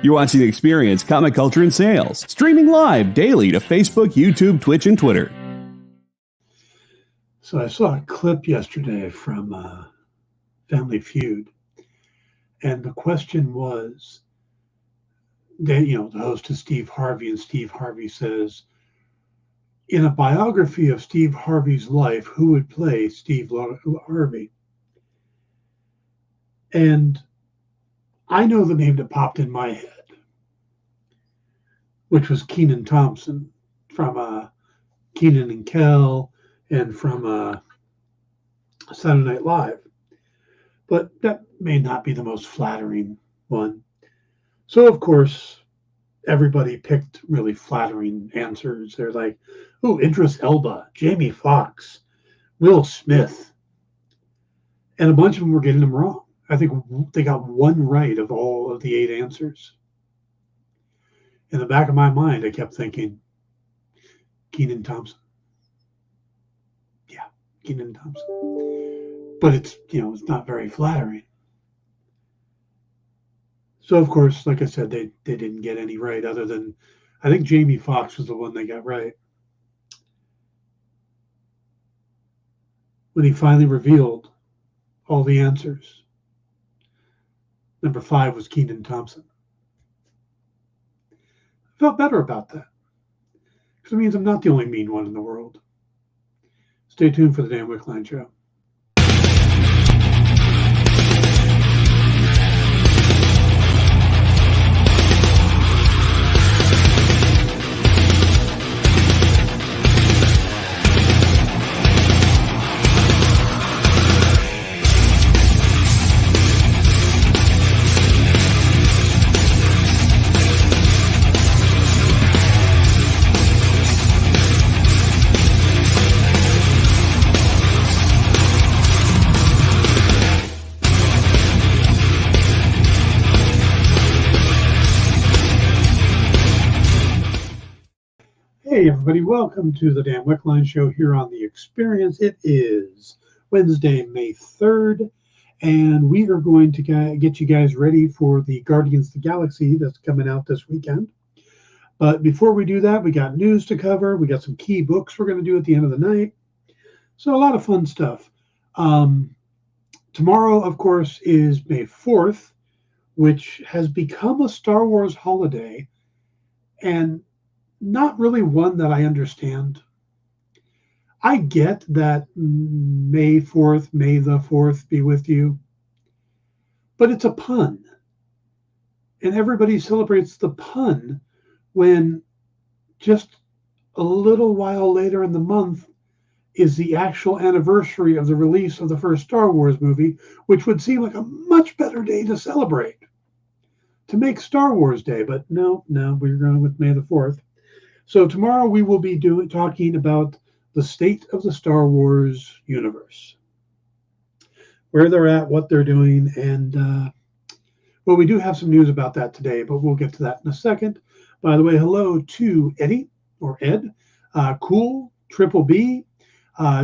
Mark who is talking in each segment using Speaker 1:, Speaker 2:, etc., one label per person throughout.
Speaker 1: You're watching The Experience, Comic Culture and Sales, streaming live daily to Facebook, YouTube, Twitch, and Twitter.
Speaker 2: So I saw a clip yesterday from Family Feud, and the question was, that, the host is Steve Harvey, and Steve Harvey says, in a biography of Steve Harvey's life, who would play Steve Harvey? And I know the name that popped in my head, which was Kenan Thompson from Kenan and Kel and from Saturday Night Live. But that may not be the most flattering one. So, of course, everybody picked really flattering answers. They're like, oh, Idris Elba, Jamie Foxx, Will Smith. And a bunch of them were getting them wrong. I think they got one right of all of the 8 answers. In the back of my mind, I kept thinking, Kenan Thompson. Yeah, Kenan Thompson. But it's not very flattering. So, of course, like I said, they didn't get any right other than, I think Jamie Foxx was the one they got right. When he finally revealed all the answers, number 5 was Kenan Thompson. I felt better about that, because it means I'm not the only mean one in the world. Stay tuned for the Dan Wickline Show. Hey everybody, welcome to the Dan Wickline Show here on The Experience. It is Wednesday, May 3rd, and we are going to get you guys ready for the Guardians of the Galaxy that's coming out this weekend. But before we do that, we got news to cover. We got some key books we're going to do at the end of the night. So a lot of fun stuff. Tomorrow, of course, is May 4th, which has become a Star Wars holiday, and not really one that I understand. I get that May 4th, May the 4th be with you, but it's a pun. And everybody celebrates the pun when just a little while later in the month is the actual anniversary of the release of the first Star Wars movie, which would seem like a much better day to celebrate, to make Star Wars Day. But no, we're going with May the 4th. So tomorrow we will be talking about the state of the Star Wars universe, where they're at, what they're doing, and well, we do have some news about that today, but we'll get to that in a second. By the way, hello to Eddie or Ed, Cool, Triple B.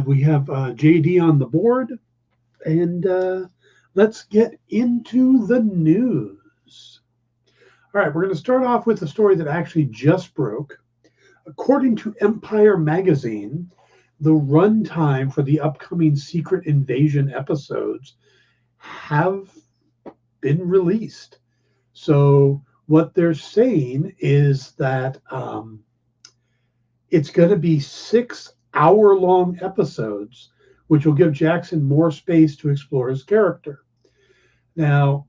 Speaker 2: We have JD on the board, and let's get into the news. All right, we're going to start off with a story that actually just broke. According to Empire Magazine, the runtime for the upcoming Secret Invasion episodes have been released. So what they're saying is that it's going to be 6-hour-long episodes, which will give Jackson more space to explore his character. Now,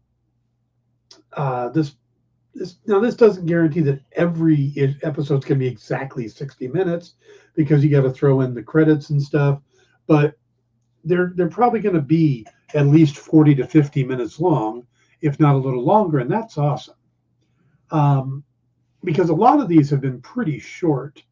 Speaker 2: this doesn't guarantee that every episode is going to be exactly 60 minutes, because you got to throw in the credits and stuff. But they're probably going to be at least 40 to 50 minutes long, if not a little longer, and that's awesome. Because a lot of these have been pretty short.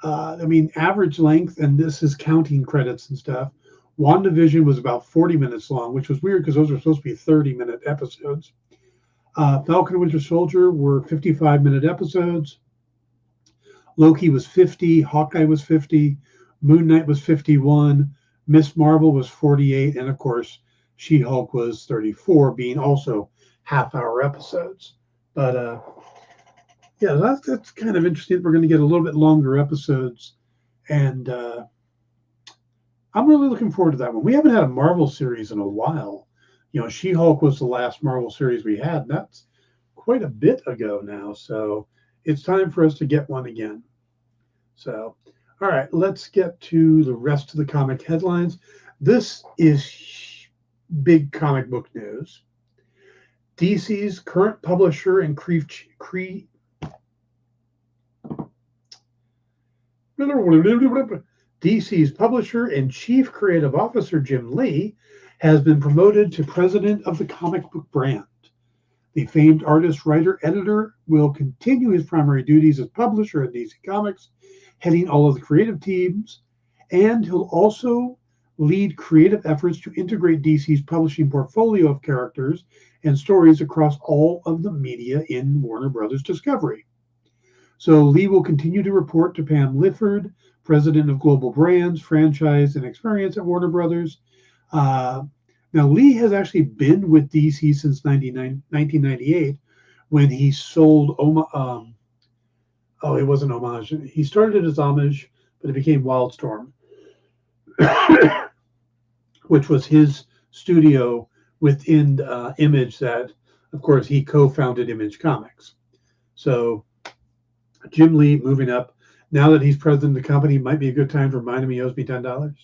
Speaker 2: Average length, and this is counting credits and stuff. WandaVision was about 40 minutes long, which was weird because those were supposed to be 30-minute episodes. Falcon and Winter Soldier were 55-minute episodes. Loki was 50. Hawkeye was 50. Moon Knight was 51. Miss Marvel was 48. And, of course, She-Hulk was 34, being also half-hour episodes. But yeah, that's kind of interesting. We're going to get a little bit longer episodes, and I'm really looking forward to that one. We haven't had a Marvel series in a while. She-Hulk was the last Marvel series we had, and that's quite a bit ago now. So it's time for us to get one again. So, all right, let's get to the rest of the comic headlines. This is big comic book news. DC's current publisher and DC's publisher and chief creative officer Jim Lee has been promoted to president of the comic book brand. The famed artist, writer, editor will continue his primary duties as publisher at DC Comics, heading all of the creative teams, and he'll also lead creative efforts to integrate DC's publishing portfolio of characters and stories across all of the media in Warner Brothers Discovery. So Lee will continue to report to Pam Lifford, president of Global Brands, Franchise, and Experience at Warner Brothers. Now, Lee has actually been with DC since 1998 when he sold it wasn't Homage. He started it as Homage, but it became Wildstorm, which was his studio within Image that, of course, he co-founded Image Comics. So Jim Lee moving up. Now that he's president of the company, might be a good time to remind him he owes me $10.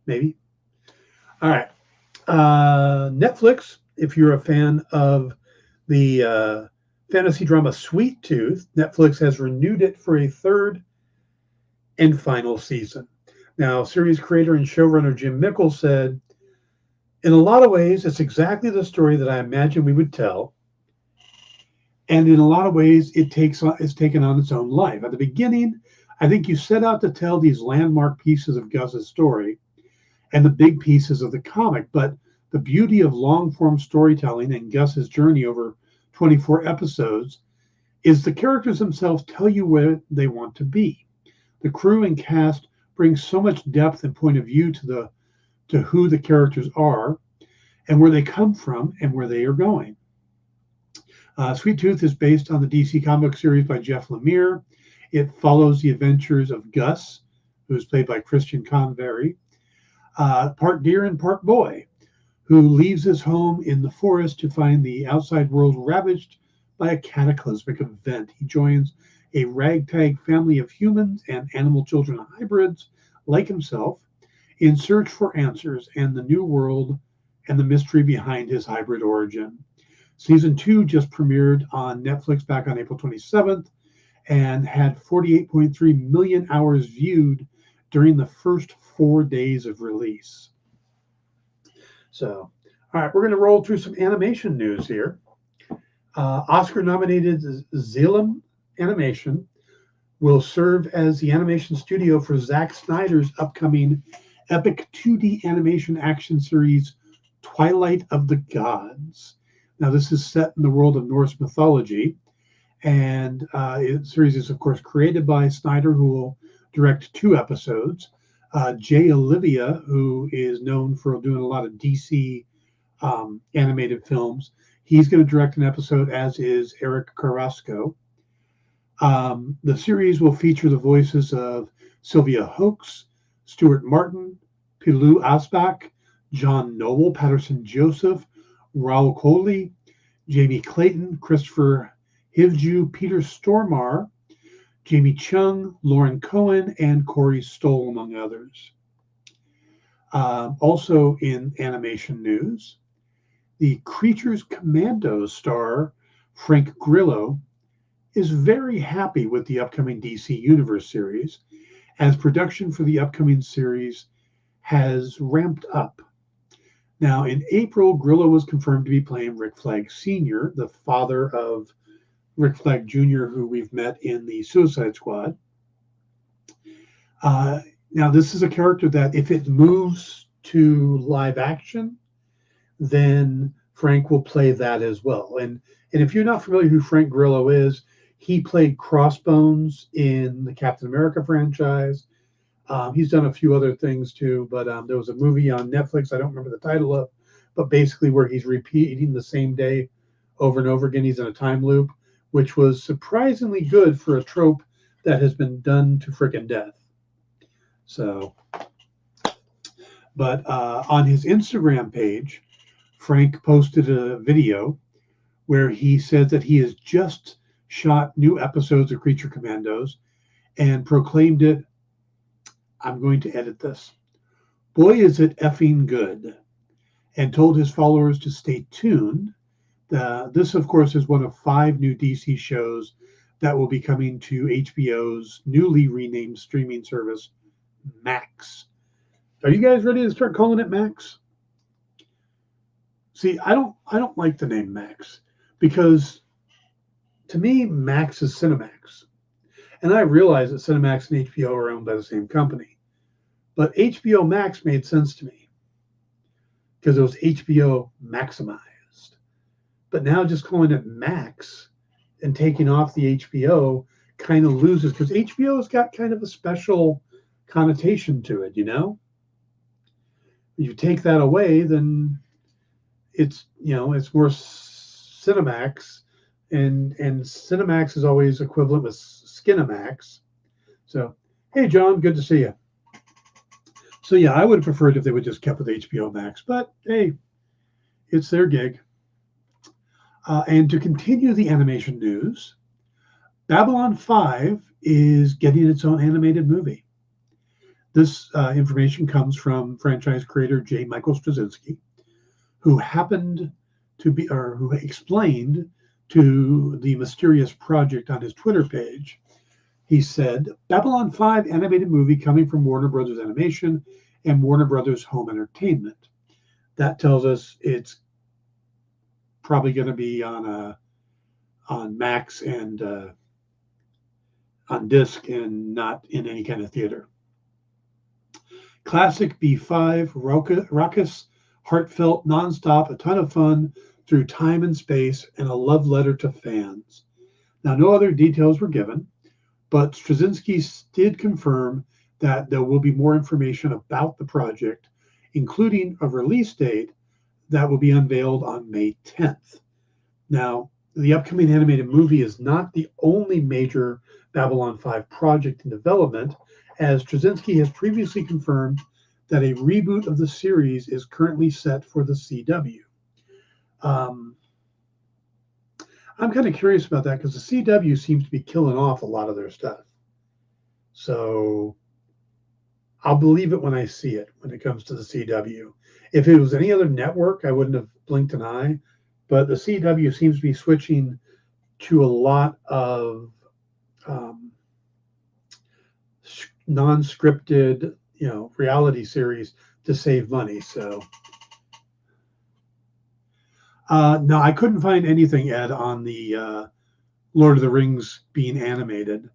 Speaker 2: Maybe. All right. Netflix, if you're a fan of the fantasy drama Sweet Tooth, Netflix has renewed it for a third and final season. Now, series creator and showrunner Jim Mickle said, in a lot of ways, it's exactly the story that I imagined we would tell. And in a lot of ways, it's taken on its own life. At the beginning, I think you set out to tell these landmark pieces of Gus's story and the big pieces of the comic. But the beauty of long-form storytelling and Gus's journey over 24 episodes is the characters themselves tell you where they want to be. The crew and cast bring so much depth and point of view to who the characters are and where they come from and where they are going. Sweet Tooth is based on the DC comic series by Jeff Lemire. It follows the adventures of Gus, who is played by Christian Convery, part deer and part boy, who leaves his home in the forest to find the outside world ravaged by a cataclysmic event. He joins a ragtag family of humans and animal children hybrids like himself in search for answers and the new world and the mystery behind his hybrid origin. Season 2 just premiered on Netflix back on April 27th and had 48.3 million hours viewed during the first 4 days of release. So, all right, we're going to roll through some animation news here. Oscar-nominated Xelam Animation will serve as the animation studio for Zack Snyder's upcoming epic 2D animation action series, Twilight of the Gods. Now, this is set in the world of Norse mythology, and the series is, of course, created by Snyder, who will direct 2 episodes. Jay Olivia, who is known for doing a lot of DC animated films, he's going to direct an episode, as is Eric Carrasco. The series will feature the voices of Sylvia Hoeks, Stuart Martin, Pilou Asbach, John Noble, Patterson Joseph, Raul Coley, Jamie Clayton, Christopher Hivju, Peter Stormare, Jamie Chung, Lauren Cohen, and Corey Stoll, among others. Also in animation news, the Creatures Commandos star Frank Grillo is very happy with the upcoming DC Universe series, as production for the upcoming series has ramped up. Now, in April, Grillo was confirmed to be playing Rick Flag Sr., the father of Rick Flag Jr., who we've met in the Suicide Squad. Now, this is a character that if it moves to live action, then Frank will play that as well. And if you're not familiar who Frank Grillo is, he played Crossbones in the Captain America franchise. He's done a few other things too, but there was a movie on Netflix I don't remember the title of, but basically where he's repeating the same day over and over again. He's in a time loop, which was surprisingly good for a trope that has been done to frickin' death. So, but on his Instagram page, Frank posted a video where he said that he has just shot new episodes of Creature Commandos and proclaimed it, I'm going to edit this, boy is it effing good, and told his followers to stay tuned. This, of course, is one of 5 new DC shows that will be coming to HBO's newly renamed streaming service, Max. Are you guys ready to start calling it Max? See, I don't like the name Max because to me, Max is Cinemax. And I realize that Cinemax and HBO are owned by the same company. But HBO Max made sense to me because it was HBO maximized. But now just calling it Max and taking off the HBO kind of loses, because HBO has got kind of a special connotation to it, you know? If you take that away, then it's, you know, it's more Cinemax, and Cinemax is always equivalent with Skinemax. So, hey, John, good to see you. So, yeah, I would have preferred if they would just kept with HBO Max, but hey, it's their gig. And to continue the animation news, Babylon 5 is getting its own animated movie. This information comes from franchise creator J. Michael Straczynski, who happened to be, or who explained to the Mysterious Project on his Twitter page. He said, Babylon 5 animated movie coming from Warner Brothers Animation and Warner Brothers Home Entertainment. That tells us it's probably going to be on Max and on disc and not in any kind of theater. Classic B5, raucous, heartfelt, nonstop, a ton of fun through time and space, and a love letter to fans. Now, no other details were given, but Straczynski did confirm that there will be more information about the project, including a release date that will be unveiled on May 10th. Now, the upcoming animated movie is not the only major Babylon 5 project in development, as Straczynski has previously confirmed that a reboot of the series is currently set for the CW. I'm kind of curious about that because the CW seems to be killing off a lot of their stuff. So I'll believe it when I see it when it comes to the CW. If it was any other network, I wouldn't have blinked an eye. But the CW seems to be switching to a lot of non-scripted, reality series to save money. So no, I couldn't find anything, Ed, on the Lord of the Rings being animated.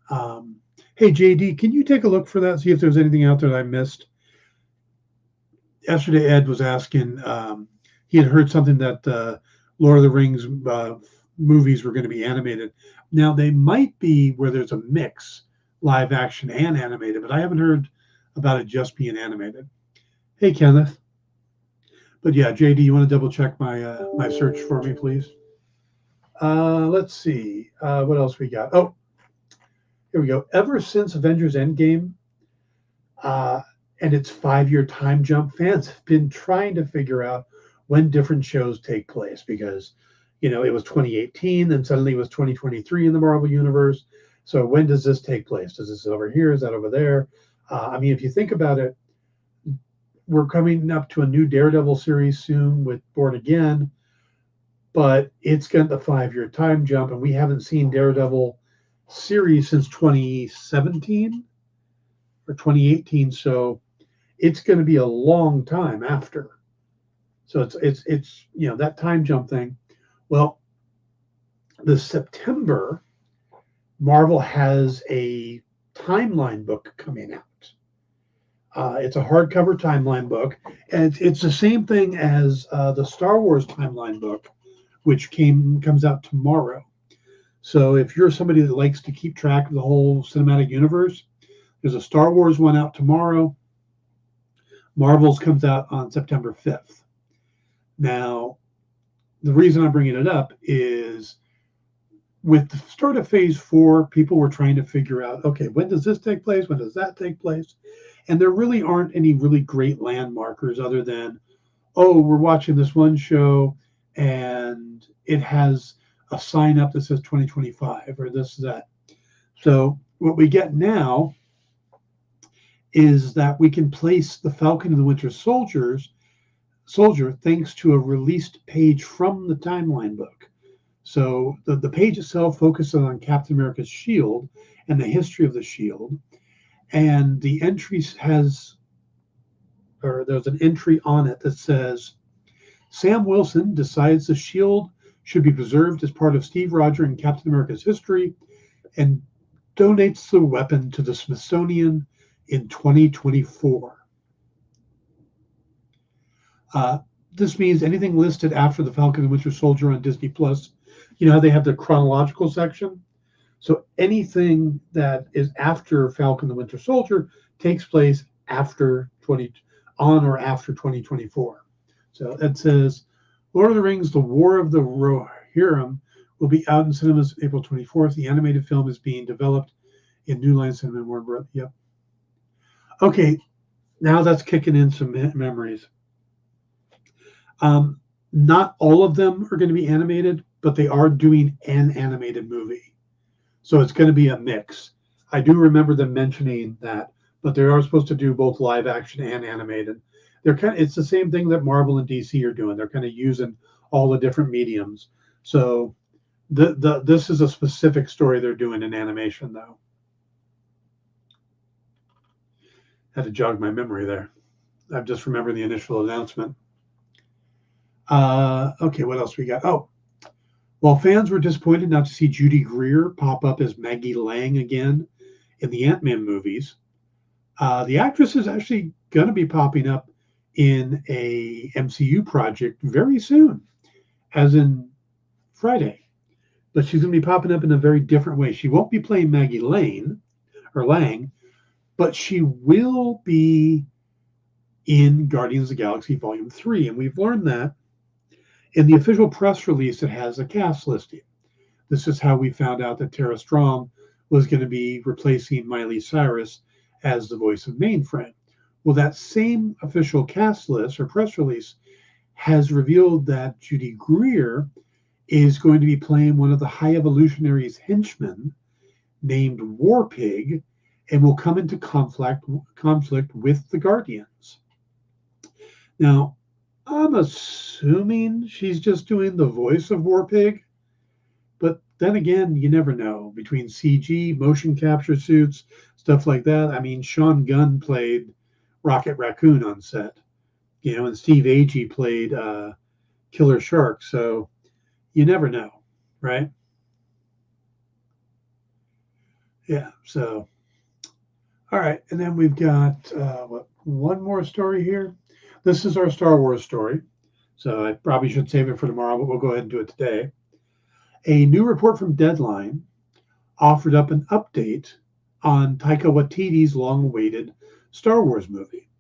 Speaker 2: Hey, JD, can you take a look for that? See if there's anything out there that I missed. Yesterday, Ed was asking. He had heard something that Lord of the Rings movies were going to be animated. Now, they might be where there's a mix, live action and animated, but I haven't heard about it just being animated. Hey, Kenneth. But yeah, JD, you want to double check my my search for me, please? Let's see. What else we got? Oh, here we go. Ever since Avengers Endgame and its 5-year time jump, fans have been trying to figure out when different shows take place because, it was 2018, then suddenly it was 2023 in the Marvel Universe. So when does this take place? Is this over here? Is that over there? I mean, if you think about it, we're coming up to a new Daredevil series soon with Born Again, but it's got the 5-year time jump, and we haven't seen Daredevil series since 2017 or 2018. So it's going to be a long time after. So it's that time jump thing. Well, this September, Marvel has a timeline book coming out. It's a hardcover timeline book, and it's the same thing as the Star Wars timeline book, which comes out tomorrow. So if you're somebody that likes to keep track of the whole cinematic universe, there's a Star Wars one out tomorrow. Marvel's comes out on September 5th. Now, the reason I'm bringing it up is with the start of phase 4, people were trying to figure out, okay, when does this take place? When does that take place? And there really aren't any really great landmarkers other than, oh, we're watching this one show and it has a sign up that says 2025 or this, that. So what we get now is that we can place the Falcon and the Winter Soldier thanks to a released page from the timeline book. So the page itself focuses on Captain America's shield and the history of the shield. And the entries there's an entry on it that says, Sam Wilson decides the shield should be preserved as part of Steve Rogers and Captain America's history and donates the weapon to the Smithsonian in 2024. This means anything listed after the Falcon and Winter Soldier on Disney Plus, you know how they have the chronological section? So anything that is after Falcon and the Winter Soldier takes place on or after 2024. So it says, Lord of the Rings, The War of the Rohirrim will be out in cinemas April 24th. The animated film is being developed in New Line Cinema and Warner Bros. Yep. Okay, now that's kicking in some memories. Not all of them are going to be animated, but they are doing an animated movie. So it's going to be a mix. I do remember them mentioning that, but they are supposed to do both live action and animated. It's the same thing that Marvel and DC are doing. They're kind of using all the different mediums. So this is a specific story they're doing in animation, though. Had to jog my memory there. I've just remembered the initial announcement. Okay, what else we got? Oh, while fans were disappointed not to see Judy Greer pop up as Maggie Lang again in the Ant-Man movies, the actress is actually going to be popping up in a MCU project very soon, as in Friday. But she's going to be popping up in a very different way. She won't be playing Maggie Lang, but she will be in Guardians of the Galaxy Volume 3. And we've learned that in the official press release, it has a cast listing. This is how we found out that Tara Strong was going to be replacing Miley Cyrus as the voice of Mainframe. Well, that same official cast list or press release has revealed that Judy Greer is going to be playing one of the High Evolutionary's henchmen named Warpig and will come into conflict with the Guardians. Now, I'm assuming she's just doing the voice of Warpig, but then again, you never know. Between CG, motion capture suits, stuff like that. I mean, Sean Gunn played Rocket Raccoon on set, and Steve Agee played Killer Shark. So you never know, right? Yeah. So, all right, and then we've got one more story here. This is our Star Wars story, so I probably should save it for tomorrow, but we'll go ahead and do it today. A new report from Deadline offered up an update on Taika Waititi's long-awaited Star Wars movie.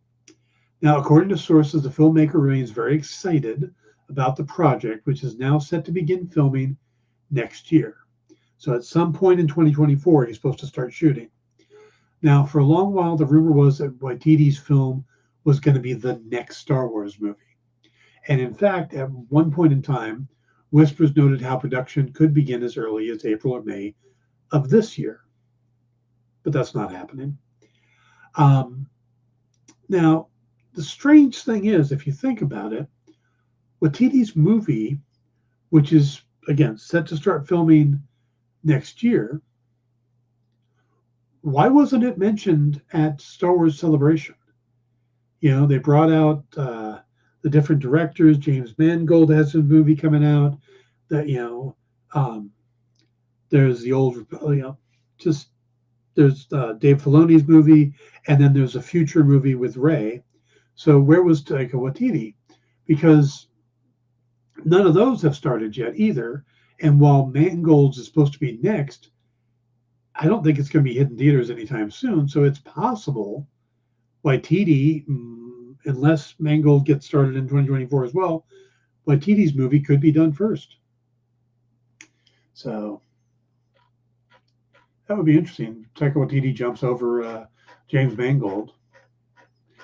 Speaker 2: Now, according to sources, the filmmaker remains very excited about the project, which is now set to begin filming next year. So at some point in 2024, he's supposed to start shooting. Now, for a long while, the rumor was that Waititi's film was going to be the next Star Wars movie. And in fact, at one point in time, whispers noted how production could begin as early as April or May of this year. But that's not happening. Now, the strange thing is, if you think about it, Waititi's movie, which is, again, set to start filming next year, why wasn't it mentioned at Star Wars Celebration? They brought out the different directors. James Mangold has a movie coming out. That there's the old, there's Dave Filoni's movie, and then there's a future movie with Rey. So where was Taika Waititi? Because none of those have started yet either. And while Mangold's is supposed to be next, I don't think it's going to be hitting theaters anytime soon. So it's possible Waititi, unless Mangold gets started in 2024 as well, Waititi's movie could be done first. So that would be interesting. Taika Waititi jumps over James Mangold.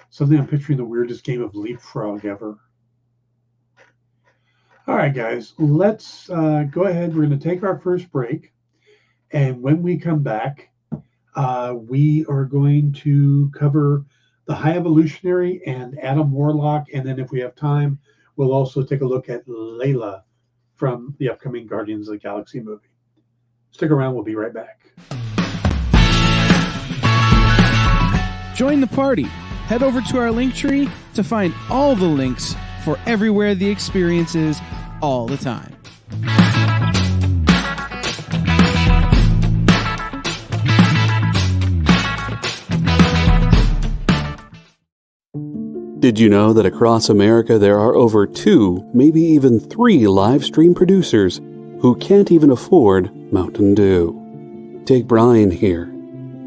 Speaker 2: Suddenly I'm picturing the weirdest game of leapfrog ever. All right, guys, let's go ahead. We're going to take our first break. And when we come back, we are going to cover the High Evolutionary and Adam Warlock. And then if we have time, we'll also take a look at Layla from the upcoming Guardians of the Galaxy movie. Stick around. We'll be right back.
Speaker 3: Join the party. Head over to our link tree to find all the links for everywhere the experience is all the time.
Speaker 1: Did you know that across America there are over 2, maybe even 3 live stream producers who can't even afford Mountain Dew? Take Brian here.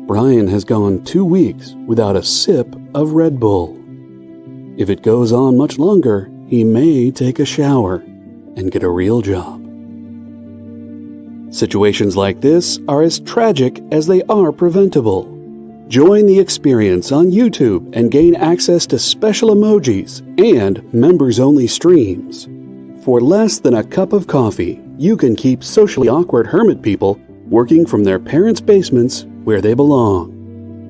Speaker 1: Brian has gone 2 weeks without a sip of Red Bull. If it goes on much longer, he may take a shower and get a real job. Situations like this are as tragic as they are preventable. Join the experience on YouTube and gain access to special emojis and members-only streams. For less than a cup of coffee, you can keep socially awkward hermit people working from their parents' basements where they belong.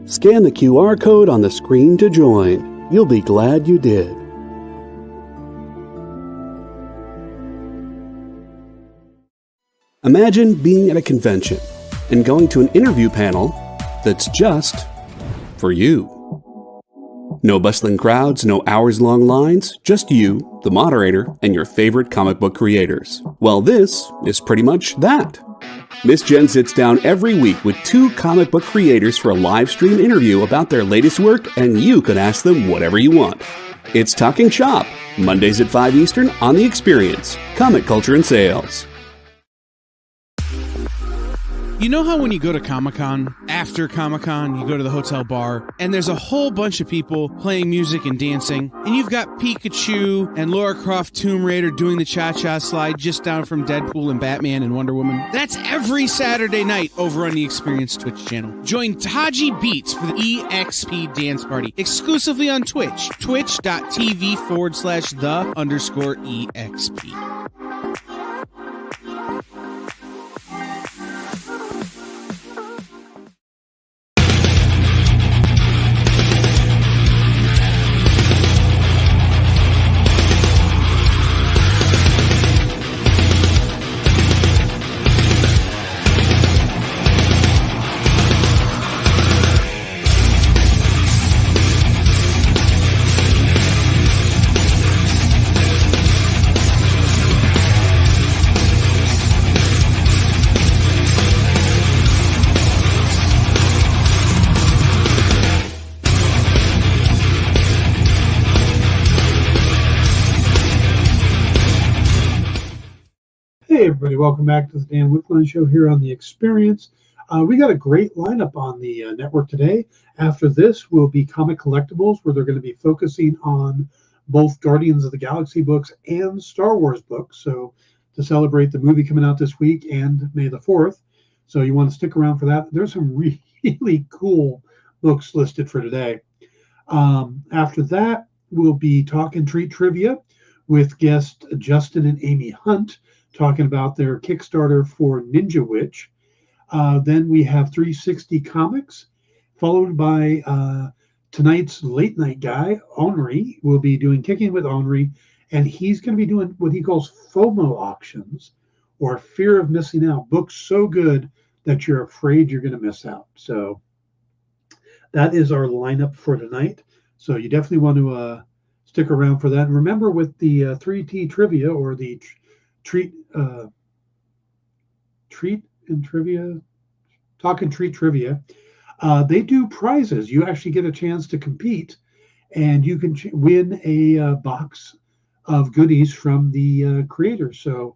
Speaker 1: Scan the QR code on the screen to join. You'll be glad you did. Imagine being at a convention and going to an interview panel that's just for you. No bustling crowds, no hours-long lines, just you, the moderator, and your favorite comic book creators. Well, this is pretty much that. Miss Jen sits down every week with 2 comic book creators for a live stream interview about their latest work, and you can ask them whatever you want. It's Talking Shop, Mondays at 5 Eastern on The Experience, Comic Culture and Sales.
Speaker 3: You know how when you go to Comic-Con, after Comic-Con, you go to the hotel bar, and there's a whole bunch of people playing music and dancing, and you've got Pikachu and Lara Croft Tomb Raider doing the cha-cha slide just down from Deadpool and Batman and Wonder Woman? That's every Saturday night over on the Experience Twitch channel. Join Taji Beats for the EXP Dance Party, exclusively on Twitch, twitch.tv/the_EXP.
Speaker 2: Hey everybody, welcome back to the Dan Wickline Show here on The Experience. We got a great lineup on the network today. After this will be Comic Collectibles, where they're going to be focusing on both Guardians of the Galaxy books and Star Wars books. So to celebrate the movie coming out this week and May the 4th. So you want to stick around for that. There's some really cool books listed for today. After that will be Talk and Treat Trivia with guest Justin and Amy Hunt, talking about their Kickstarter for Ninja Witch. Then we have 360 Comics, followed by tonight's late night guy, Henri, will be doing Kicking with Henri, and he's going to be doing what he calls FOMO auctions, or fear of missing out, books so good that you're afraid you're going to miss out. So that is our lineup for tonight. So you definitely want to stick around for that. And remember, with the 3T trivia, or the treat and trivia, Talk and Treat Trivia, they do prizes. You actually get a chance to compete, and you can win a box of goodies from the creators. So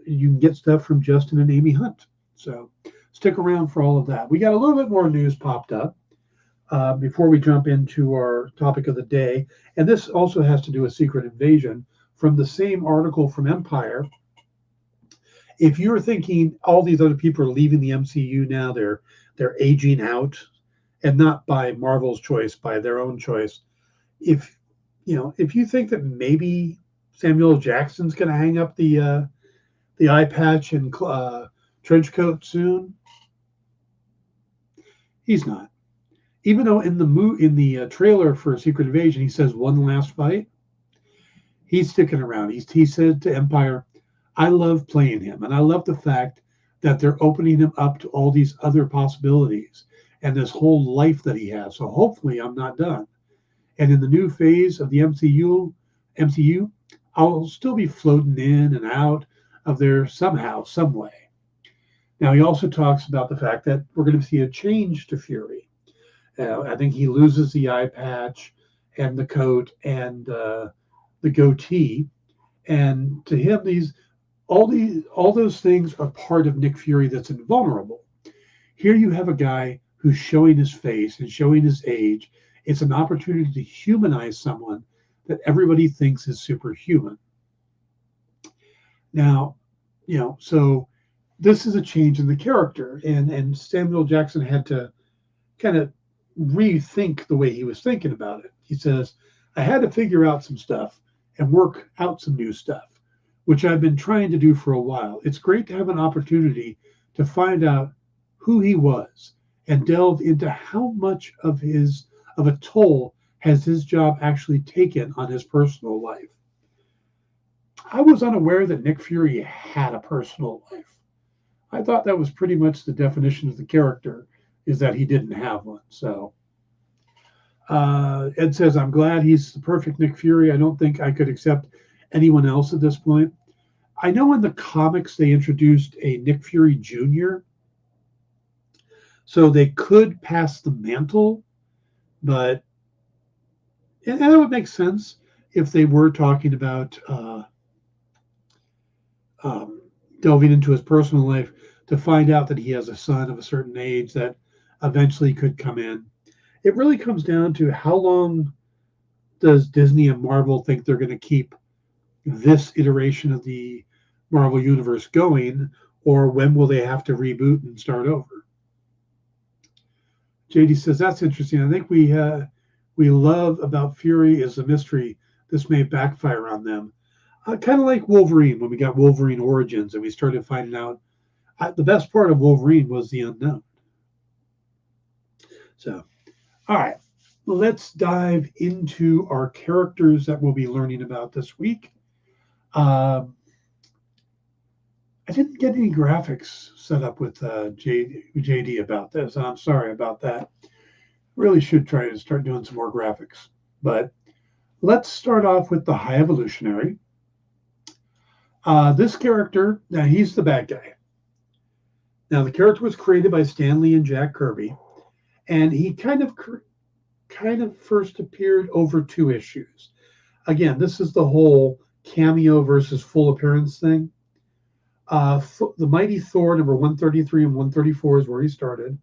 Speaker 2: you can get stuff from Justin and Amy Hunt. So stick around for all of that. We got a little bit more news popped up before we jump into our topic of the day. And this also has to do with Secret Invasion from the same article from Empire. If you're thinking all these other people are leaving the MCU now, they're aging out, and not by Marvel's choice, by their own choice. If you think that maybe Samuel Jackson's going to hang up the eye patch and trench coat soon, he's not. Even though in the trailer for Secret Invasion he says one last fight, he's sticking around. He said to Empire, I love playing him, and I love the fact that they're opening him up to all these other possibilities and this whole life that he has. So hopefully I'm not done. And in the new phase of the MCU, I'll still be floating in and out of there somehow, some way. Now, he also talks about the fact that we're going to see a change to Fury. I think he loses the eye patch and the coat and the goatee. And to him, all those things are part of Nick Fury that's invulnerable. Here you have a guy who's showing his face and showing his age. It's an opportunity to humanize someone that everybody thinks is superhuman. Now, so this is a change in the character, and Samuel Jackson had to kind of rethink the way he was thinking about it. He says, I had to figure out some stuff and work out some new stuff, which I've been trying to do for a while. It's great to have an opportunity to find out who he was and delve into how much of a toll has his job actually taken on his personal life. I was unaware that Nick Fury had a personal life. I thought that was pretty much the definition of the character, is that he didn't have one. So Ed says, I'm glad he's the perfect Nick Fury. I don't think I could accept anyone else at this point. I know in the comics they introduced a Nick Fury Jr., so they could pass the mantle, but and that would make sense if they were talking about delving into his personal life to find out that he has a son of a certain age that eventually could come in. It really comes down to how long does Disney and Marvel think they're going to keep this iteration of the Marvel Universe going, or when will they have to reboot and start over? JD says, that's interesting. I think we love about Fury is the mystery. This may backfire on them. Kind of like Wolverine, when we got Wolverine Origins and we started finding out the best part of Wolverine was the unknown. So, all right, let's dive into our characters that we'll be learning about this week. I didn't get any graphics set up with JD about this, and I'm sorry about that. Really should try to start doing some more graphics. But let's start off with the High Evolutionary. This character, now he's the bad guy. Now the character was created by Stan Lee and Jack Kirby, and he kind of first appeared over 2 issues. Again, this is the whole cameo versus full appearance thing. The Mighty Thor number 133 and 134 is where he started.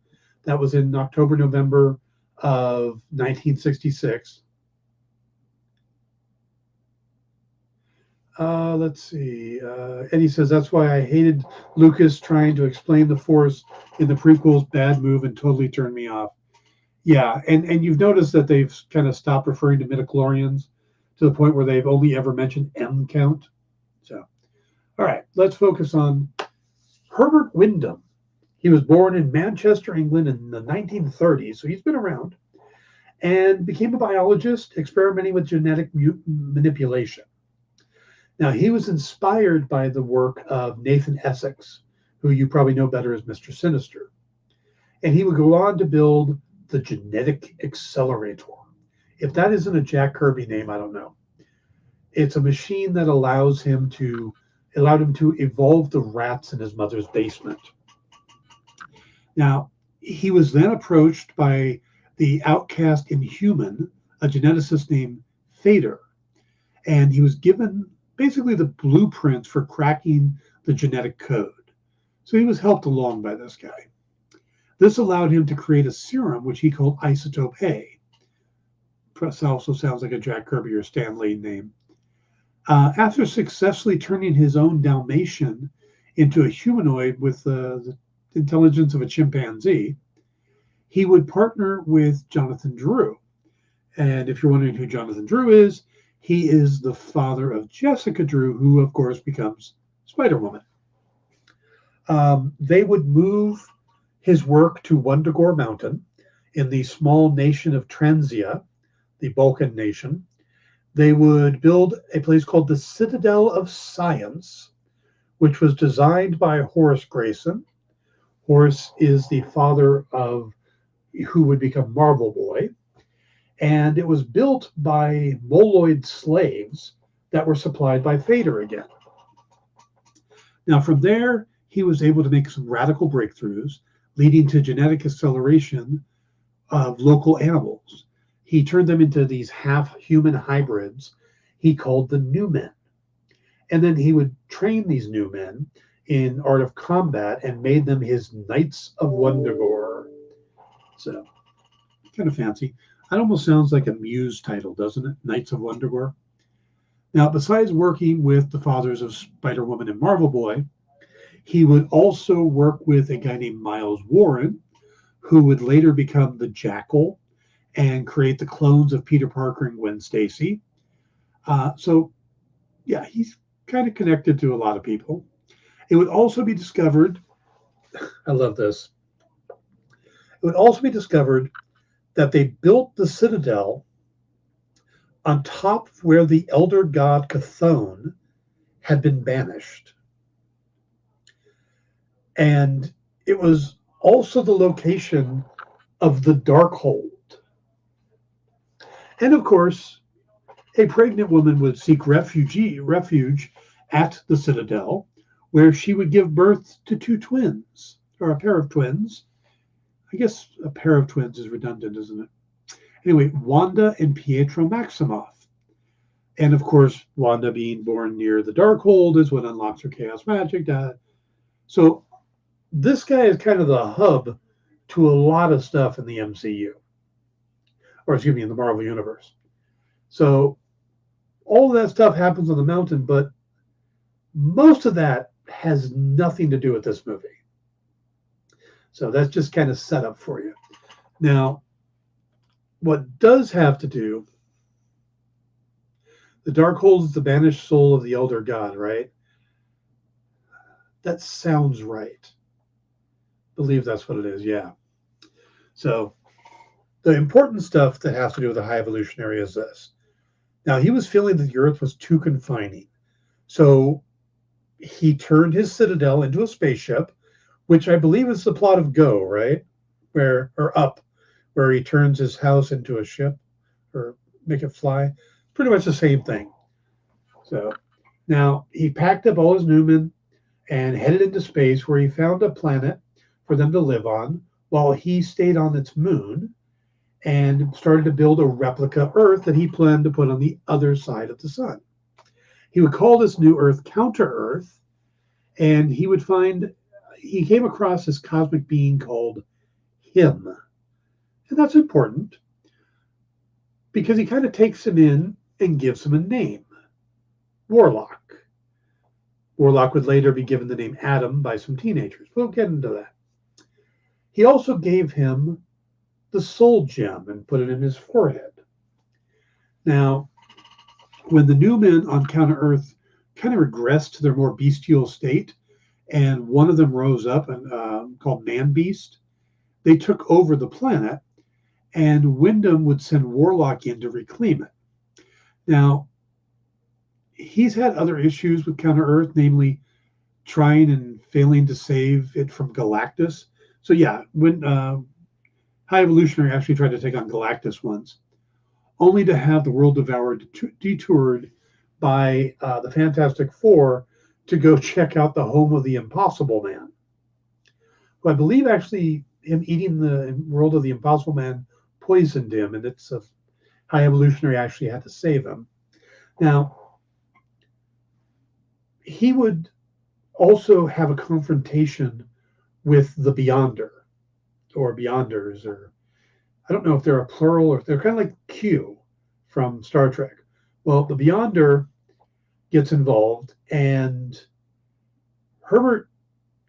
Speaker 2: That was in October, November of 1966. Let's see. Eddie says, that's why I hated Lucas trying to explain the Force in the prequels. Bad move and totally turned me off. Yeah, and you've noticed that they've kind of stopped referring to midichlorians to the point where they've only ever mentioned M count. So, all right, let's focus on Herbert Wyndham. He was born in Manchester, England in the 1930s, so he's been around, and became a biologist experimenting with genetic manipulation. Now, he was inspired by the work of Nathan Essex, who you probably know better as Mr. Sinister. And he would go on to build the Genetic Accelerator. If that isn't a Jack Kirby name, I don't know. It's a machine that allowed him to evolve the rats in his mother's basement. Now, he was then approached by the outcast Inhuman, a geneticist named Fader, and he was given basically the blueprints for cracking the genetic code. So he was helped along by this guy. This allowed him to create a serum, which he called Isotope A. This also sounds like a Jack Kirby or Stan Lee name. After successfully turning his own Dalmatian into a humanoid with the intelligence of a chimpanzee, he would partner with Jonathan Drew. And if you're wondering who Jonathan Drew is, he is the father of Jessica Drew, who, of course, becomes Spider-Woman. They would move his work to Wundagore Mountain in the small nation of Transia, the Balkan nation. They would build a place called the Citadel of Science, which was designed by Horace Grayson. Horace is the father of who would become Marvel Boy. And it was built by Moloid slaves that were supplied by Fader again. Now, from there, he was able to make some radical breakthroughs, leading to genetic acceleration of local animals. He turned them into these half-human hybrids he called the New Men. And then he would train these New Men in art of combat and made them his Knights of Wundagore. So, kind of fancy. That almost sounds like a Muse title, doesn't it? Knights of Wundagore. Now, besides working with the fathers of Spider-Woman and Marvel Boy, he would also work with a guy named Miles Warren, who would later become the Jackal and create the clones of Peter Parker and Gwen Stacy. So, yeah, he's kind of connected to a lot of people. It would also be discovered, I love this, it would also be discovered that they built the Citadel on top of where the elder god Chthon had been banished. And it was also the location of the Darkhold. And of course, a pregnant woman would seek refuge at the Citadel, where she would give birth to two twins, or a pair of twins. I guess a pair of twins is redundant, isn't it? Anyway, Wanda and Pietro Maximoff. And of course, Wanda being born near the Darkhold is what unlocks her chaos magic. So this guy is kind of the hub to a lot of stuff in the MCU, or excuse me, in the Marvel Universe. So all of that stuff happens on the mountain, but most of that has nothing to do with this movie. So that's just kind of set up for you. Now, what does have to do, the Darkhold is the banished soul of the elder god, right? That sounds right. I believe that's what it is, yeah. So the important stuff that has to do with the High Evolutionary is this. Now, he was feeling that the Earth was too confining. So he turned his Citadel into a spaceship, which I believe is the plot of Go, right? Where he turns his house into a ship or make it fly. Pretty much the same thing. So now he packed up all his Newmen and headed into space, where he found a planet for them to live on while he stayed on its moon and started to build a replica Earth that he planned to put on the other side of the sun. He would call this new Earth Counter-Earth, and he came across this cosmic being called him. And that's important because he kind of takes him in and gives him a name, Warlock. Warlock would later be given the name Adam by some teenagers. We'll get into that. He also gave him the soul gem and put it in his forehead. Now, when the new men on Counter-Earth kind of regressed to their more bestial state, and one of them rose up and called Man Beast, they took over the planet, and Wyndham would send Warlock in to reclaim it. Now, he's had other issues with Counter-Earth, namely trying and failing to save it from Galactus. So yeah, when High Evolutionary actually tried to take on Galactus once, only to have the world devoured, detoured by the Fantastic Four to go check out the home of the Impossible Man. Who I believe actually him eating the world of the Impossible Man poisoned him, and it's a High Evolutionary actually had to save him. Now, he would also have a confrontation with the Beyonder, or Beyonders, or I don't know if they're a plural or if they're kind of like Q from Star Trek. Well, the Beyonder gets involved, and Herbert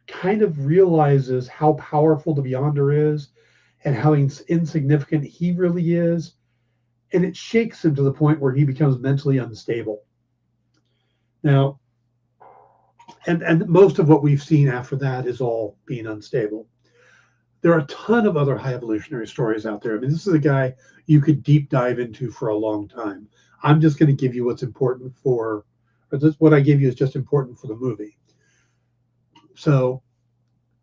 Speaker 2: kind of realizes how powerful the Beyonder is and how insignificant he really is. And it shakes him to the point where he becomes mentally unstable. Now, and most of what we've seen after that is all being unstable. There are a ton of other high evolutionary stories out there. I mean, this is a guy you could deep dive into for a long time. I'm just going to give you what's important for, what I give you is just important for the movie. So,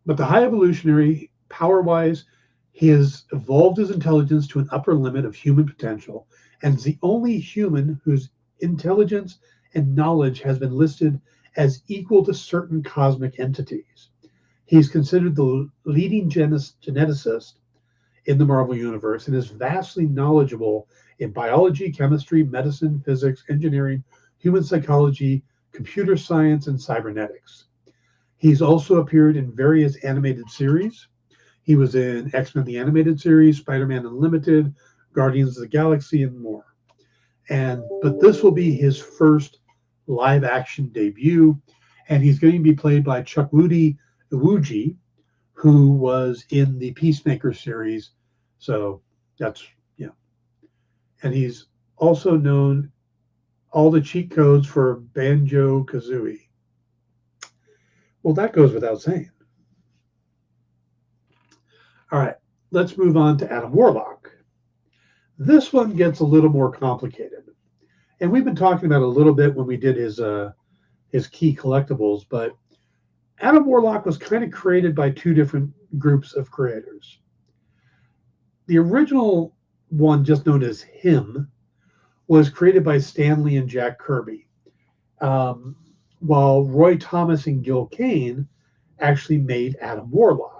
Speaker 2: but the high evolutionary, power-wise, he has evolved his intelligence to an upper limit of human potential, and is the only human whose intelligence and knowledge has been listed as equal to certain cosmic entities. He's considered the leading geneticist in the Marvel Universe and is vastly knowledgeable in biology, chemistry, medicine, physics, engineering, human psychology, computer science, and cybernetics. He's also appeared in various animated series. He was in X-Men the Animated Series, Spider-Man Unlimited, Guardians of the Galaxy, and more. But this will be his first live-action debut, and he's going to be played by Chukwudi Iwuji, who was in the Peacemaker series. So that's, yeah. And he's also known all the cheat codes for Banjo-Kazooie. Well, that goes without saying. All right, let's move on to Adam Warlock. This one gets a little more complicated. And we've been talking about it a little bit when we did his key collectibles, but Adam Warlock was kind of created by two different groups of creators. The original one, just known as Him, was created by Stan Lee and Jack Kirby, while Roy Thomas and Gil Kane actually made Adam Warlock.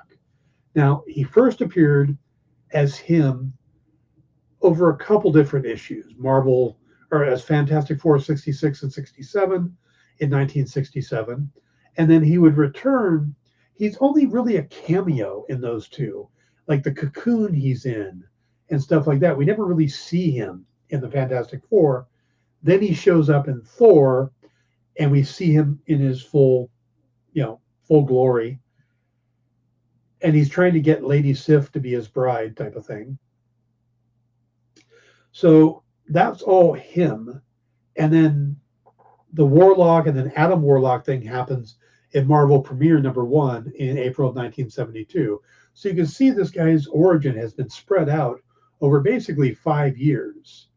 Speaker 2: Now, he first appeared as Him over a couple different issues, Marvel, or as Fantastic Four 66 and 67 in 1967. And then he would return. He's only really a cameo in those two, like the Cocoon he's in and stuff like that. We never really see him in the Fantastic Four. Then he shows up in Thor, and we see him in his full glory. And he's trying to get Lady Sif to be his bride, type of thing. So that's all him. And then the Warlock and then Adam Warlock thing happens in Marvel Premiere #1 in April of 1972. So you can see this guy's origin has been spread out over basically 5 years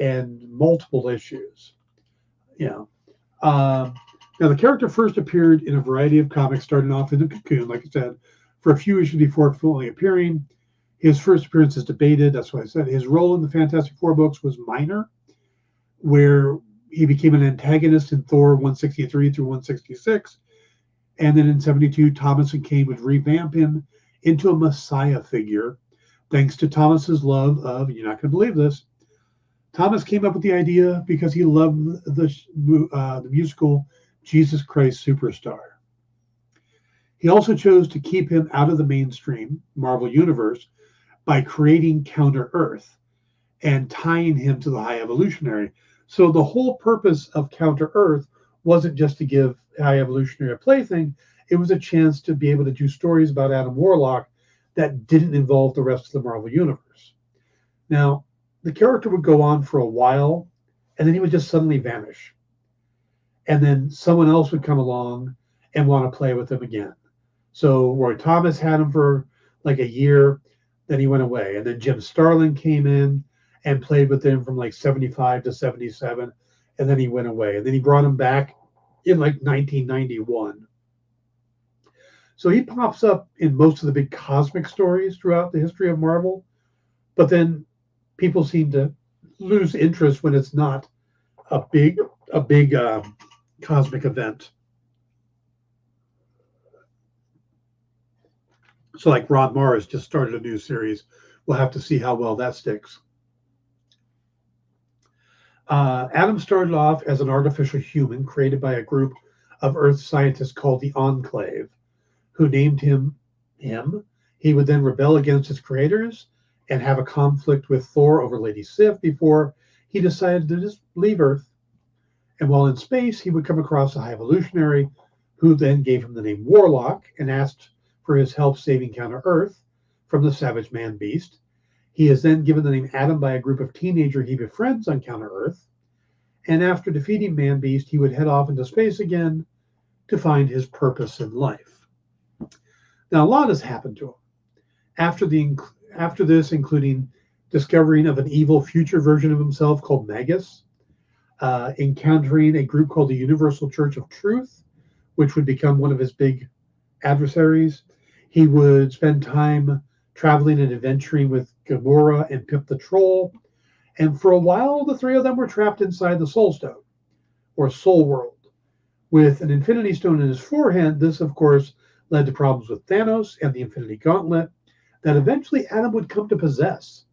Speaker 2: and multiple issues. Now, the character first appeared in a variety of comics, starting off in the Cocoon, like I said, for a few issues before fully appearing. His first appearance is debated. That's why I said his role in the Fantastic Four books was minor, where he became an antagonist in Thor 163 through 166. And then in 72, Thomas and Kane would revamp him into a messiah figure, thanks to Thomas's love of, you're not going to believe this, Thomas came up with the idea because he loved the musical Jesus Christ Superstar. He also chose to keep him out of the mainstream Marvel Universe by creating Counter-Earth and tying him to the High Evolutionary. So the whole purpose of Counter-Earth wasn't just to give High Evolutionary a plaything. It was a chance to be able to do stories about Adam Warlock that didn't involve the rest of the Marvel Universe. Now, the character would go on for a while, and then he would just suddenly vanish. And then someone else would come along and want to play with him again. So Roy Thomas had him for like a year, then he went away. And then Jim Starlin came in and played with him from like 75 to 77, and then he went away. And then he brought him back in like 1991. So he pops up in most of the big cosmic stories throughout the history of Marvel, but then people seem to lose interest when it's not a big cosmic event. So like Rod Morris just started a new series. We'll have to see how well that sticks. Adam started off as an artificial human created by a group of Earth scientists called the Enclave, who named him. He would then rebel against his creators and have a conflict with Thor over Lady Sif before he decided to just leave Earth And while in space, he would come across a high evolutionary who then gave him the name Warlock and asked for his help saving Counter-Earth from the savage man-beast. He is then given the name Adam by a group of teenagers he befriends on Counter-Earth. And after defeating man-beast, he would head off into space again to find his purpose in life. Now, a lot has happened to him. After this, including discovering of an evil future version of himself called Magus, encountering a group called the Universal Church of Truth, which would become one of his big adversaries. He would spend time traveling and adventuring with Gamora and Pip the Troll. And for a while, the three of them were trapped inside the Soul Stone, or Soul World. With an Infinity Stone in his forehead, this, of course, led to problems with Thanos and the Infinity Gauntlet that eventually Adam would come to possess.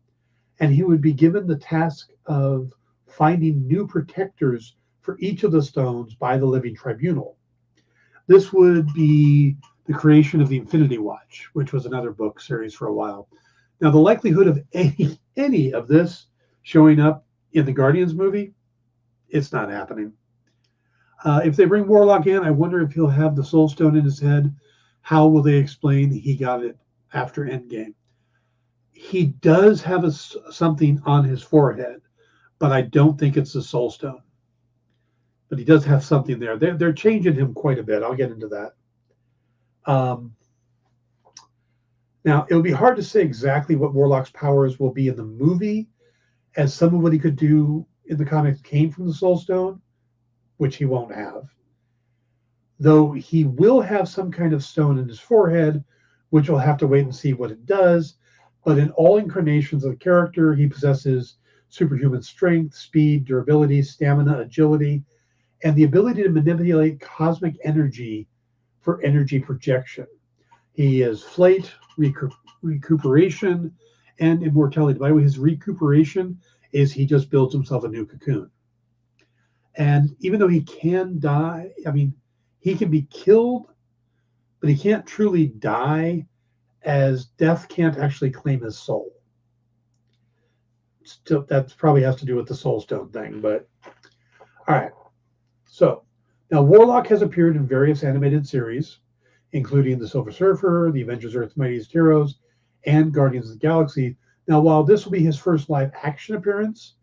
Speaker 2: And he would be given the task of finding new protectors for each of the stones by the Living Tribunal. This would be the creation of the Infinity Watch, which was another book series for a while. Now, the likelihood of any of this showing up in the Guardians movie, it's not happening. If they bring Warlock in, I wonder if he'll have the Soul Stone in his head. How will they explain he got it after Endgame? He does have something on his forehead, but I don't think it's the Soul Stone. But he does have something there. They're changing him quite a bit. I'll get into that. Now, it'll be hard to say exactly what Warlock's powers will be in the movie, as some of what he could do in the comics came from the Soul Stone, which he won't have. Though he will have some kind of stone in his forehead, which we'll have to wait and see what it does. But in all incarnations of the character, he possesses superhuman strength, speed, durability, stamina, agility, and the ability to manipulate cosmic energy for energy projection. He has flight, recuperation, and immortality. By the way, his recuperation is he just builds himself a new cocoon. And even though he can die, he can be killed, but he can't truly die, as death can't actually claim his soul. Still, that probably has to do with the Soul Stone thing, but all right. So now Warlock has appeared in various animated series, including The Silver Surfer, The Avengers Earth's Mightiest Heroes, and Guardians of the Galaxy. Now, while this will be his first live action appearance,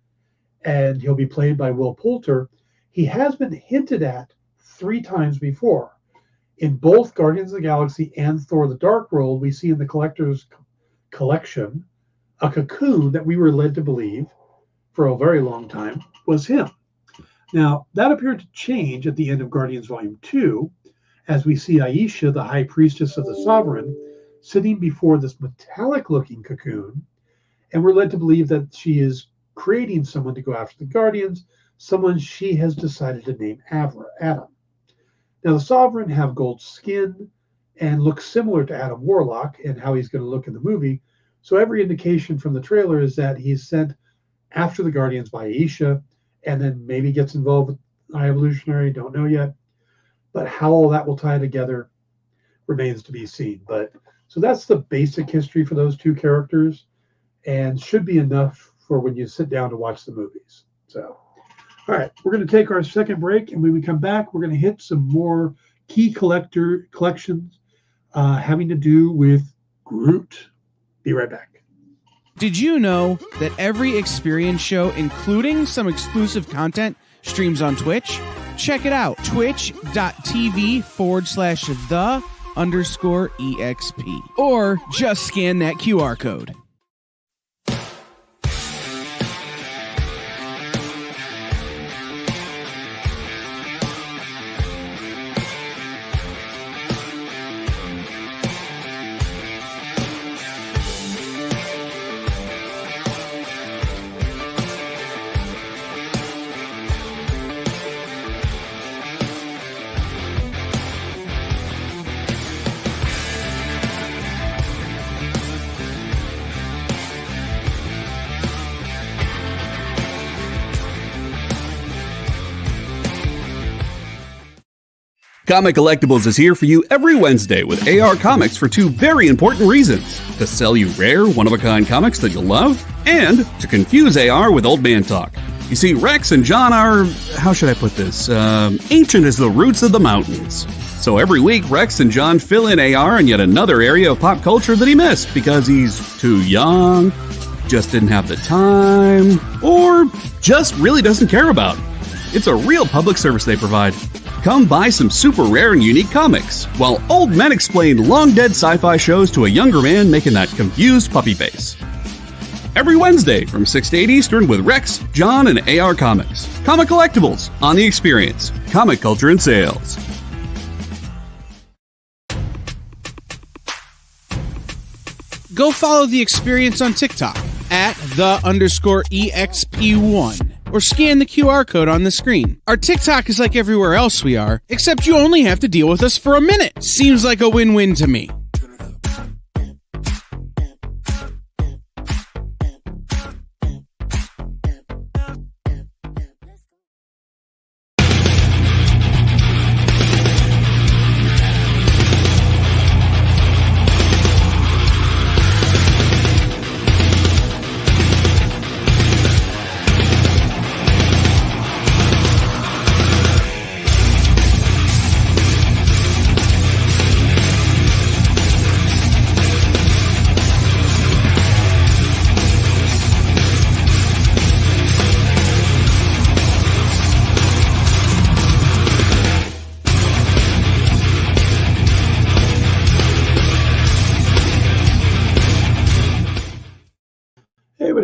Speaker 2: and he'll be played by Will Poulter, he has been hinted at 3 times before. In both Guardians of the Galaxy and Thor the Dark World, we see in the collector's collection a cocoon that we were led to believe for a very long time was him. Now, that appeared to change at the end of Guardians Volume 2, as we see Aisha, the High Priestess of the Sovereign, sitting before this metallic-looking cocoon, and we're led to believe that she is creating someone to go after the Guardians, someone she has decided to name Adam. Now, the Sovereign have gold skin and looks similar to Adam Warlock and how he's going to look in the movie, so every indication from the trailer is that he's sent after the Guardians by Aisha, and then maybe gets involved with Evolutionary, don't know yet. But how all that will tie together remains to be seen. But so that's the basic history for those 2 characters, and should be enough for when you sit down to watch the movies. So, all right, we're going to take our second break, and when we come back, we're going to hit some more key collections having to do with Groot. Be right back.
Speaker 3: Did you know that every experience show, including some exclusive content, streams on Twitch? Check it out, twitch.tv/the_EXP. Or just scan that QR code.
Speaker 1: Comic Collectibles is here for you every Wednesday with AR Comics for 2 very important reasons: to sell you rare, one-of-a-kind comics that you'll love, and to confuse AR with old man talk. You see, Rex and John are, how should I put this, ancient as the roots of the mountains. So every week, Rex and John fill in AR in yet another area of pop culture that he missed because he's too young, just didn't have the time, or just really doesn't care about. It's a real public service they provide. Come buy some super rare and unique comics, while old men explain long-dead sci-fi shows to a younger man making that confused puppy face. Every Wednesday from 6 to 8 Eastern with Rex, John, and AR Comics. Comic Collectibles on The Experience. Comic Culture and Sales.
Speaker 3: Go follow The Experience on TikTok at @the_EXP1 or scan the QR code on the screen. Our TikTok is like everywhere else we are, except you only have to deal with us for a minute. Seems like a win-win to me.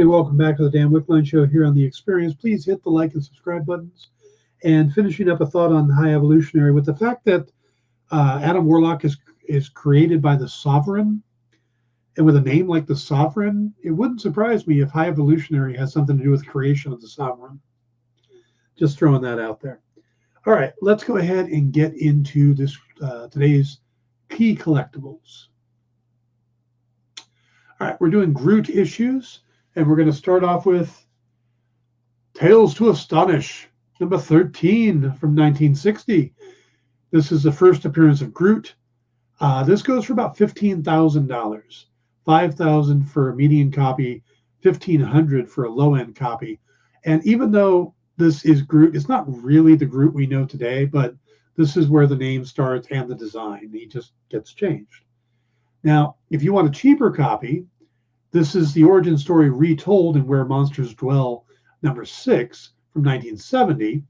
Speaker 2: Welcome back to the Dan Wickline Show here on The Experience. Please hit the like and subscribe buttons. And finishing up a thought on High Evolutionary, with the fact that Adam Warlock is created by the Sovereign, and with a name like the Sovereign, it wouldn't surprise me if High Evolutionary has something to do with creation of the Sovereign. Just throwing that out there. All right, let's go ahead and get into this today's key collectibles. All right, we're doing Groot issues. And we're going to start off with Tales to Astonish, number 13 from 1960. This is the first appearance of Groot. This goes for about $15,000. $5,000 for a median copy, $1,500 for a low-end copy. And even though this is Groot, it's not really the Groot we know today, but this is where the name starts and the design. He just gets changed. Now, if you want a cheaper copy, this is the origin story retold in Where Monsters Dwell, number 6 from 1970.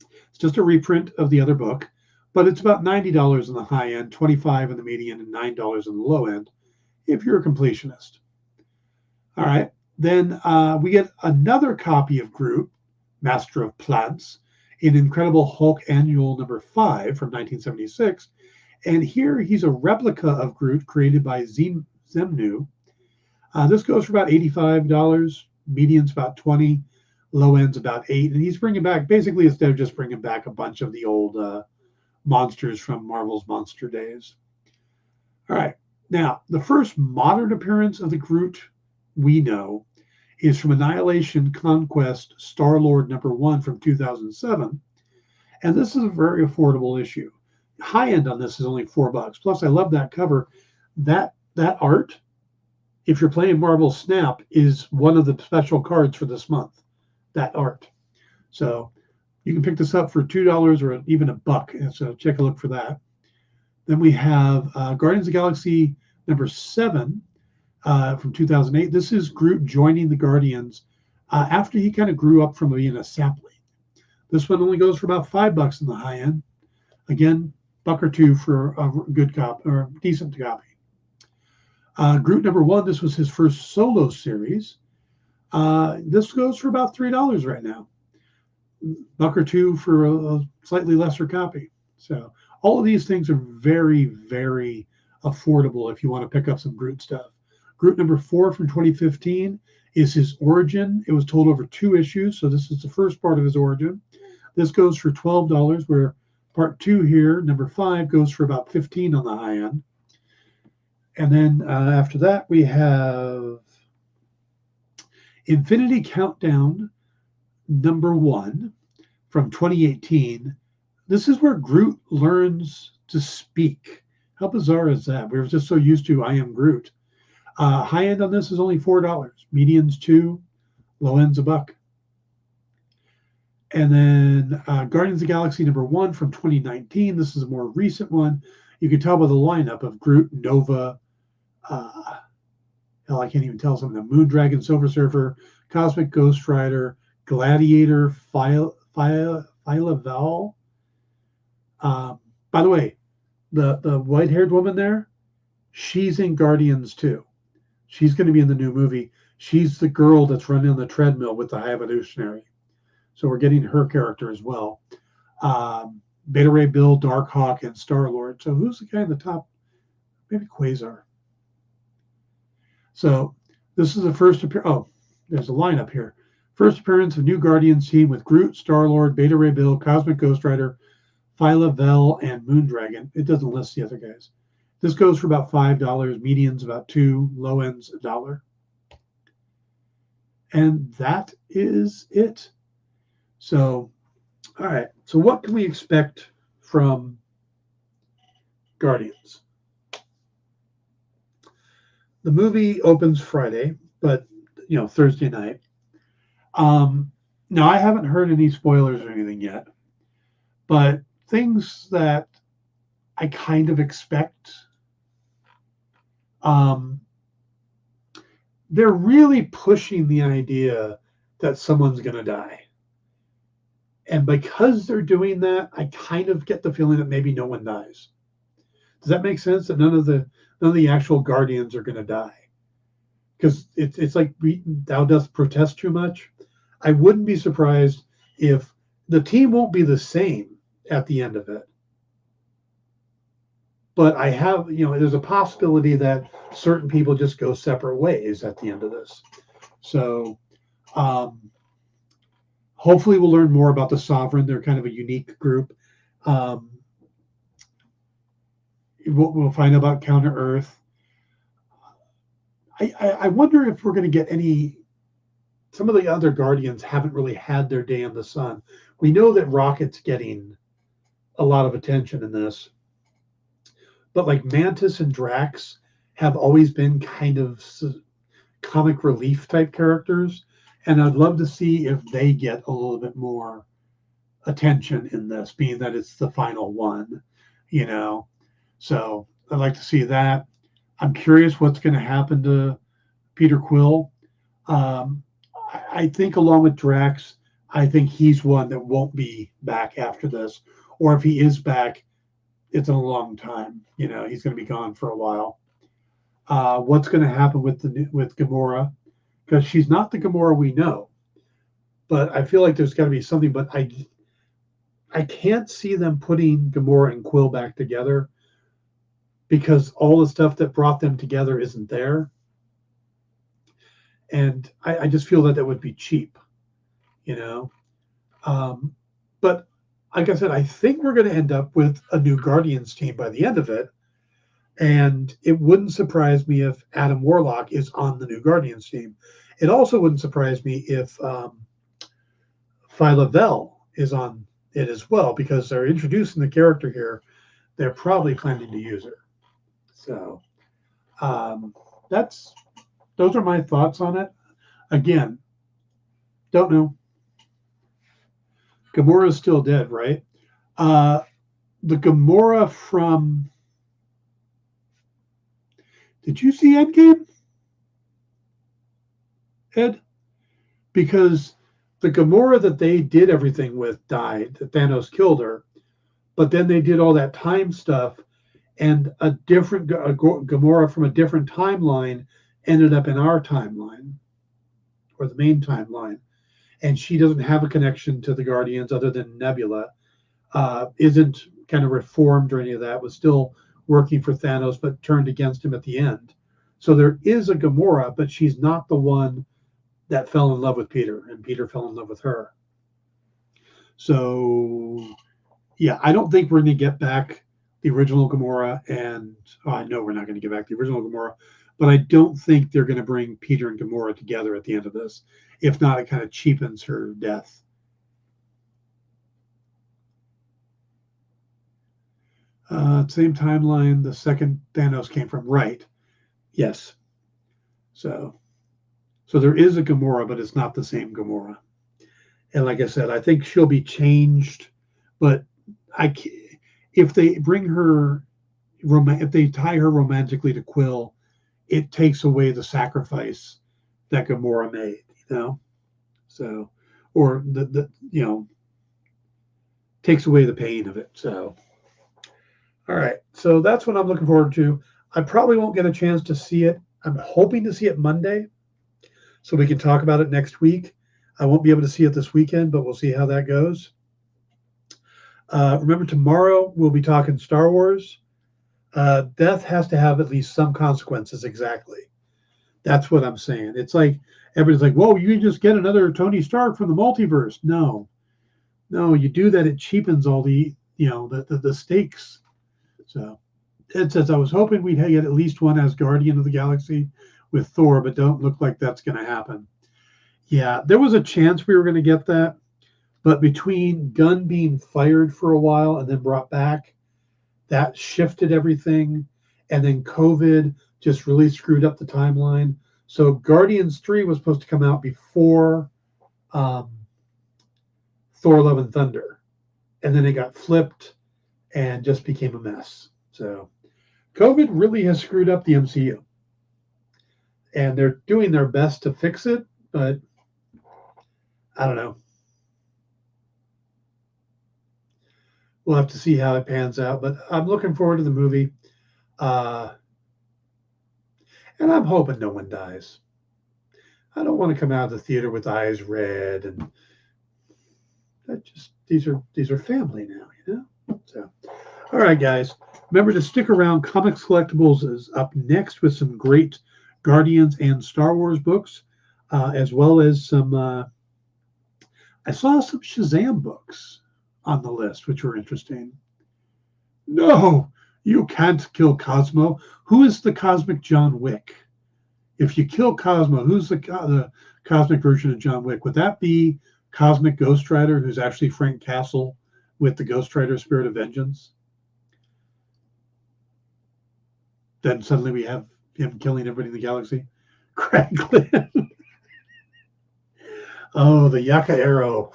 Speaker 2: It's just a reprint of the other book, but it's about $90 in the high end, $25 in the median, and $9 in the low end if you're a completionist. All right, then we get another copy of Groot, Master of Plants, in Incredible Hulk Annual number 5 from 1976. And here he's a replica of Groot created by Zemnu. This goes for about $85. Median's about $20. Low end's about $8. And he's bringing back, basically, instead of just bringing back a bunch of the old monsters from Marvel's Monster Days. All right. Now, the first modern appearance of the Groot we know is from Annihilation Conquest Star-Lord number 1 from 2007. And this is a very affordable issue. High end on this is only $4. Plus, I love that cover. That art, if you're playing Marvel Snap, is one of the special cards for this month, that art. So you can pick this up for $2 or even $1. So check a look for that. Then we have Guardians of the Galaxy number 7 from 2008. This is Groot joining the Guardians after he kind of grew up from being a sapling. This one only goes for about $5 in the high end. Again, $1 or $2 for a good copy or a decent copy. Groot number 1, this was his first solo series. This goes for about $3 right now. $1 or $2 for a slightly lesser copy. So all of these things are very, very affordable if you want to pick up some Groot stuff. Groot number 4 from 2015 is his origin. It was told over 2 issues, so this is the first part of his origin. This goes for $12, where part 2 here, number 5, goes for about $15 on the high end. And then after that, we have Infinity Countdown number 1 from 2018. This is where Groot learns to speak. How bizarre is that? We were just so used to I am Groot. High end on this is only $4. Median's $2. Low end's $1. And then Guardians of the Galaxy #1 from 2019. This is a more recent one. You can tell by the lineup of Groot, Nova, hell, I can't even tell some of them. Moondragon, Silver Surfer, Cosmic Ghost Rider, Gladiator, Phyla-Val. By the way, the white-haired woman there, she's in Guardians too. She's going to be in the new movie. She's the girl that's running on the treadmill with the High Evolutionary. So we're getting her character as well. Beta Ray Bill, Darkhawk, and Star-Lord. So who's the guy in the top? Maybe Quasar. So this is the first appearance. Oh, there's a lineup here. First appearance of new Guardians team with Groot, Star-Lord, Beta Ray Bill, Cosmic Ghost Rider, Phyla-Vel, and Moondragon. It doesn't list the other guys. This goes for about $5, medians about $2, low ends $1. And that is it. So, all right. So what can we expect from Guardians? The movie opens Friday, but Thursday night. Now I haven't heard any spoilers or anything yet, but things that I kind of expect. They're really pushing the idea that someone's going to die. And because they're doing that, I kind of get the feeling that maybe no one dies. Does that make sense? That none of the actual Guardians are going to die? Because it's like thou dost protest too much. I wouldn't be surprised if the team won't be the same at the end of it. But I have, there's a possibility that certain people just go separate ways at the end of this. So hopefully we'll learn more about the Sovereign. They're kind of a unique group. We'll find out about Counter Earth. I wonder if we're going to get some of the other Guardians haven't really had their day in the sun. We know that Rocket's getting a lot of attention in this. But like Mantis and Drax have always been kind of comic relief type characters. And I'd love to see if they get a little bit more attention in this, being that it's the final one, So I'd like to see that. I'm curious what's going to happen to Peter Quill. I think along with Drax, I think he's one that won't be back after this. Or if he is back, it's a long time. He's going to be gone for a while. What's going to happen with Gamora? Because she's not the Gamora we know. But I feel like there's got to be something. But I can't see them putting Gamora and Quill back together, because all the stuff that brought them together isn't there. And I just feel that would be cheap, But like I said, I think we're going to end up with a new Guardians team by the end of it. And it wouldn't surprise me if Adam Warlock is on the new Guardians team. It also wouldn't surprise me if Phyla-Vel is on it as well, because they're introducing the character here. They're probably planning to use her. So those are my thoughts on it. Again, don't know. Gamora's still dead, right? The Gamora from... Did you see Endgame, Ed? Because the Gamora that they did everything with died. That Thanos killed her. But then they did all that time stuff, and a different Gamora from a different timeline ended up in our timeline, or the main timeline. And she doesn't have a connection to the Guardians other than Nebula. Isn't kind of reformed or any of that. Was still working for Thanos, but turned against him at the end. So there is a Gamora, but she's not the one that fell in love with Peter, and Peter fell in love with her. So, yeah, I don't think we're going to get back the original Gamora, and I know we're not going to get back the original Gamora, but I don't think they're going to bring Peter and Gamora together at the end of this. If not, it kind of cheapens her death. Same timeline, the second Thanos came from, right? Yes. So there is a Gamora, but it's not the same Gamora. And like I said, I think she'll be changed, but if they bring her, if they tie her romantically to Quill, it takes away the sacrifice that Gamora made, So, or takes away the pain of it. So, all right. So that's what I'm looking forward to. I probably won't get a chance to see it. I'm hoping to see it Monday, so we can talk about it next week. I won't be able to see it this weekend, but we'll see how that goes. Remember, tomorrow we'll be talking Star Wars. Death has to have at least some consequences. Exactly. That's what I'm saying. It's like everybody's like, "Whoa, you just get another Tony Stark from the multiverse." No, you do that, it cheapens all the the stakes. So it says I was hoping we'd get at least one as Guardian of the Galaxy with Thor, but don't look like that's going to happen. Yeah, there was a chance we were going to get that, but between Gunn being fired for a while and then brought back, that shifted everything, and then COVID just really screwed up the timeline. So Guardians 3 was supposed to come out before Thor Love and Thunder, and then it got flipped and just became a mess. So COVID really has screwed up the MCU, and they're doing their best to fix it, but I don't know. We'll have to see how it pans out, but I'm looking forward to the movie. And I'm hoping no one dies. I don't want to come out of the theater with eyes red, and these are family now, So, all right, guys. Remember to stick around. Comics Collectibles is up next with some great Guardians and Star Wars books, as well as some. I saw some Shazam books on the list, which were interesting. No, you can't kill Cosmo. Who is the cosmic John Wick? If you kill Cosmo, who's the cosmic version of John Wick? Would that be Cosmic Ghost Rider, who's actually Frank Castle with the Ghost Rider Spirit of Vengeance? Then suddenly we have him killing everybody in the galaxy. Craiglin. Oh, the Yaka arrow.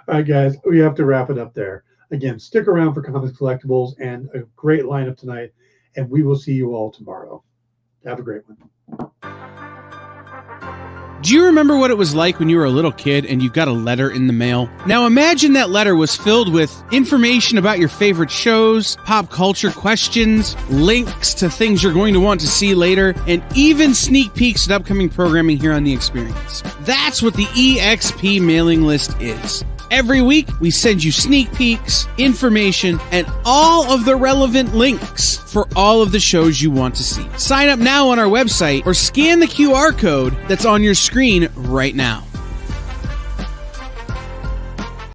Speaker 2: All right, guys, we have to wrap it up there. Again, stick around for Comics Collectibles and a great lineup tonight, and we will see you all tomorrow. Have a great one.
Speaker 3: Do you remember what it was like when you were a little kid and you got a letter in the mail? Now imagine that letter was filled with information about your favorite shows, pop culture questions, links to things you're going to want to see later, and even sneak peeks at upcoming programming here on The Experience. That's what the EXP mailing list is. Every week, we send you sneak peeks, information, and all of the relevant links for all of the shows you want to see. Sign up now on our website or scan the QR code that's on your screen right now.